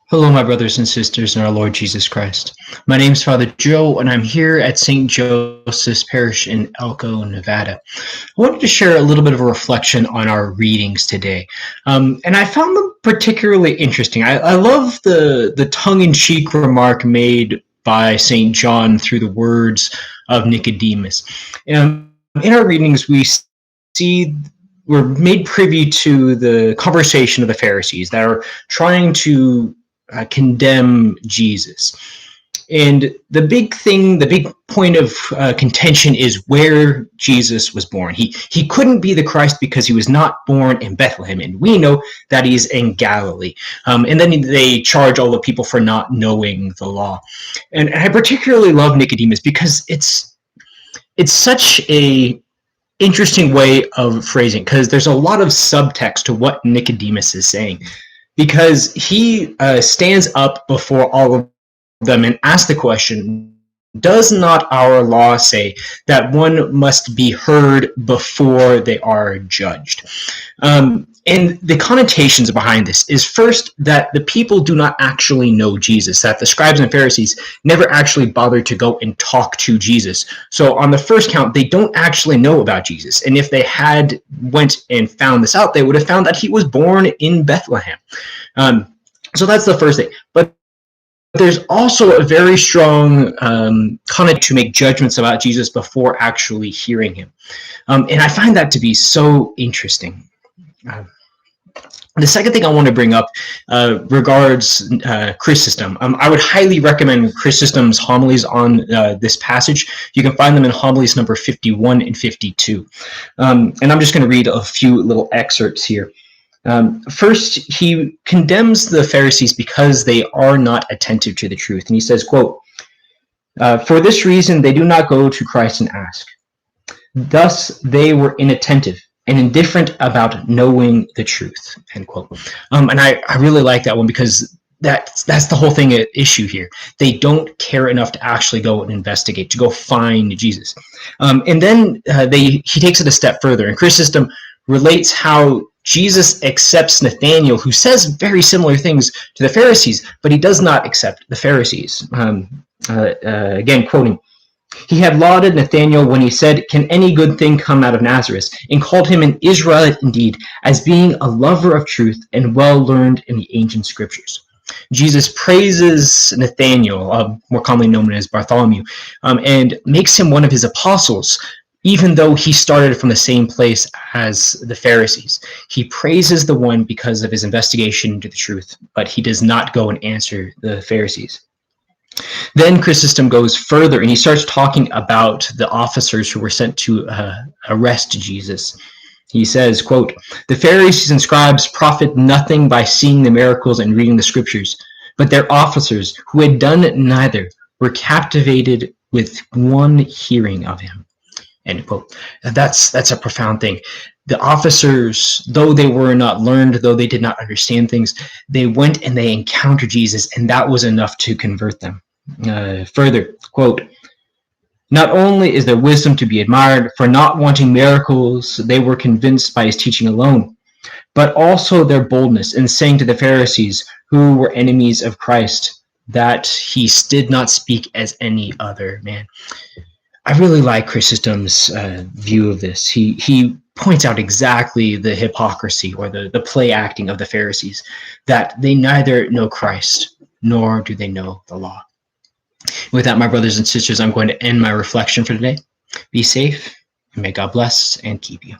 Hello, my brothers and sisters in our Lord Jesus Christ. My name is Father Joe, and I'm here at St. Joseph's Parish in Elko, Nevada. I wanted to share a little bit of a reflection on our readings today, and I found them particularly interesting. I love the tongue-in-cheek remark made by St. John through the words of Nicodemus. In our readings, see we're made privy to the conversation of the Pharisees that are trying to condemn Jesus. And the big point of contention is where Jesus was born. He couldn't be the Christ because he was not born in Bethlehem, and we know that he's in Galilee. And then they charge all the people for not knowing the law. And I particularly love Nicodemus because it's such a interesting way of phrasing, because there's a lot of subtext to what Nicodemus is saying, because he stands up before all of them and asks the question, does not our law say that one must be heard before they are judged? And the connotations behind this is first that the people do not actually know Jesus, that the scribes and Pharisees never actually bothered to go and talk to Jesus. So on the first count, they don't actually know about Jesus. And if they had went and found this out, they would have found that he was born in Bethlehem. So that's the first thing. But there's also a very strong connotation to make judgments about Jesus before actually hearing him. And I find that to be so interesting. The second thing I want to bring up regards Chrysostom. I would highly recommend Chrysostom's homilies on this passage. You can find them in homilies number 51 and 52. And I'm just going to read a few little excerpts here. First, he condemns the Pharisees because they are not attentive to the truth. And he says, quote, "For this reason, they do not go to Christ and ask. Thus, they were inattentive and indifferent about knowing the truth," end quote. And I really like that one because that's the whole thing at issue here. They don't care enough to actually go and investigate, to go find Jesus. And then he takes it a step further. And Chrysostom relates how Jesus accepts Nathanael, who says very similar things to the Pharisees, but he does not accept the Pharisees. Again, quoting, "He had lauded Nathanael when he said, 'Can any good thing come out of Nazareth?' and called him an Israelite indeed, as being a lover of truth and well learned in the ancient scriptures." Jesus praises Nathanael, more commonly known as Bartholomew, and makes him one of his apostles, even though he started from the same place as the Pharisees. He praises the one because of his investigation into the truth, but he does not go and answer the Pharisees. Then Chrysostom goes further, and he starts talking about the officers who were sent to arrest Jesus. He says, quote, "The Pharisees and scribes profit nothing by seeing the miracles and reading the scriptures, but their officers, who had done neither, were captivated with one hearing of him." End quote. And that's a profound thing. The officers, though they were not learned, though they did not understand things, they went and they encountered Jesus, and that was enough to convert them. Further, quote, "Not only is their wisdom to be admired, for not wanting miracles, they were convinced by his teaching alone, but also their boldness in saying to the Pharisees, who were enemies of Christ, that he did not speak as any other man." I really like Chrysostom's view of this. He points out exactly the hypocrisy or the play acting of the Pharisees, that they neither know Christ nor do they know the law. With that, my brothers and sisters, I'm going to end my reflection for today. Be safe, and may God bless and keep you.